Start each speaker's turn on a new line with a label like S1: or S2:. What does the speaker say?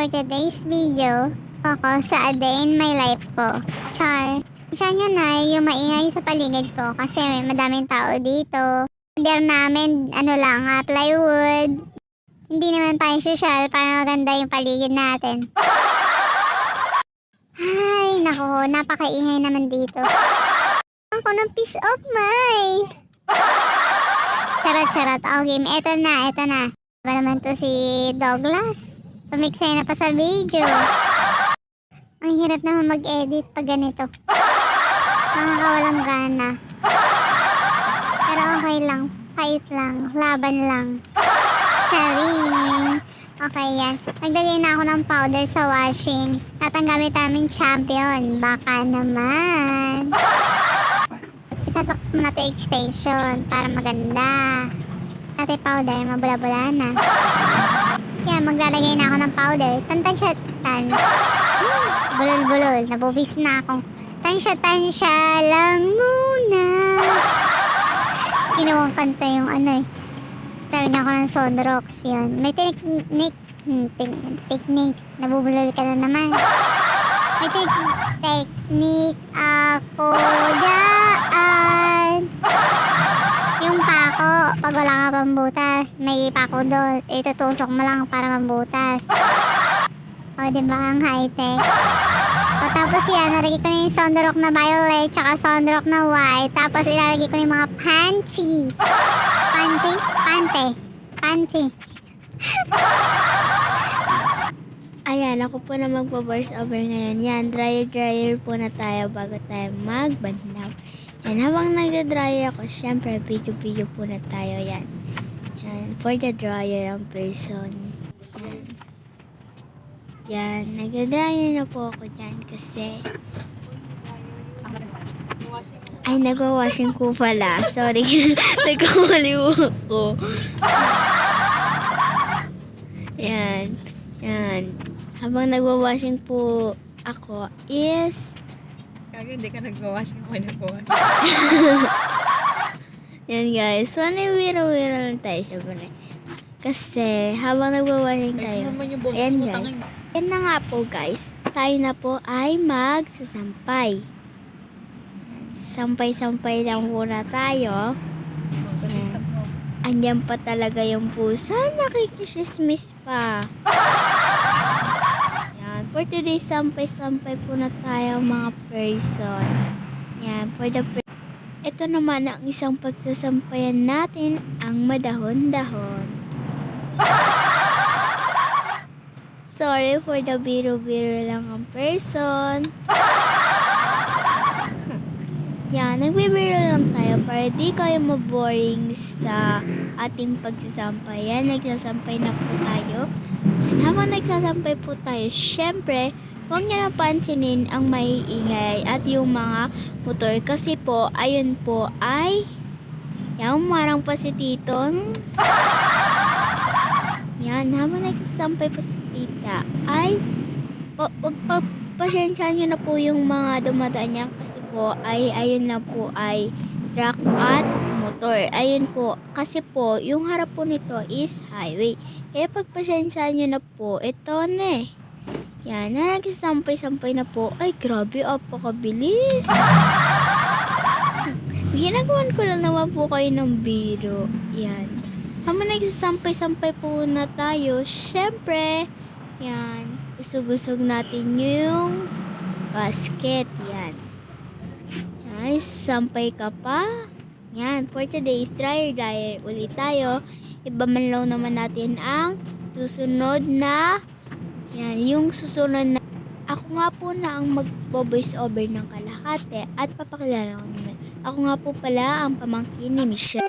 S1: for today's video, ako sa a day in my life ko. Char. Siya nyo na yung maingay sa paligid ko kasi may madaming tao dito. Under namin, plywood. Hindi naman tayo social para maganda yung paligid natin. Ay, nako, napakaingay naman dito. Ako ng peace of mind. Charot. Okay, eto na. Ba naman to si Douglas? Pumiksay na pa sa video. Ang hirap naman mag-edit pag ganito. Nakakawalang gana. Pero okay lang. Fight lang. Laban lang. Charing. Okay yan. Naglagay na ako ng powder sa washing. Tatanggamit namin champion. Baka naman. Isasok mo na ito extension para maganda. Ate powder, mabula-bula na. Yan, maglalagay na ako ng powder. Tansya. Bulol. Nabubis na ako. Tansya lang muna. Ginawang kanta yung Sabi ako ng Sonrox yun. May technique. Nabubulol ka na naman. May technique ako dyan. Yung pako, pag wala ka pambutas, may pako doon. Itutusok mo lang para mambutas. O, diba ang high-tech? O, tapos yan, nalagay ko na yung Sonrox na violet, tsaka Sonrox na white. Tapos ilalagay ko na yung mga panty. Panty.
S2: Ayan, ako po na magpo-voice over ngayon. Yan, dryer po na tayo bago tayo magbanlaw. Yan, habang nagda-dryer ako, syempre, video po na tayo. Yan, for the dryer ang person. Yan, nagda-dryer na po ako dyan kasi... Ay, nagwa-washing ko pala. Sorry, nagkamali ko. Yan. Habang nagwa-washing po ako is...
S3: Kaya hindi ka nagwa-washing ako nagwa-washing.
S2: Yan guys, biro lang tayo syempre. Kasi habang nagwa-washing tayo, ayan guys. Yan na nga po guys, tayo na po ay magsasampay. Sampay lang muna tayo. Andyan pa talaga yung pusa, nakikisismis pa. Yan, for today, sampay po na tayo mga person. Yan, ito naman ang isang pagsasampayan natin, ang madahon-dahon. Sorry for the biro lang ang person. Yan, nagbibiro lang tayo para di kayo maboring sa ating pagsasampay. Yan, nagsasampay na po tayo. Yan, habang nagsasampay po tayo, syempre, huwag niyo napansinin ang maiingay at yung mga motor. Kasi po, ayun po ay, yan, umarang pa si Tito. Yan, habang nagsasampay po si Tita, ay, pasensyahan nyo na po yung mga dumadaan niya kasi po ay ayun na po ay truck at motor. Ayun po, kasi po yung harap po nito is highway. Kaya pagpasensyahan nyo na po, ito na Yan, nagsasampay-sampay na po. Ay, grabe, apakabilis. Ginagawan ko lang naman po kayo ng biro. Yan. Habang nagsasampay-sampay po na tayo, syempre, yan, usog-usog natin yung basket. Yan. Nice, sampay ka pa. Yan, for today's dryer ulit tayo. Ibamanlaw naman natin ang susunod na, yan, yung susunod na, ako nga po na ang mag-voice over ng kalahati at papakilala ko naman. Ako nga po pala ang pamangkin ni Michelle.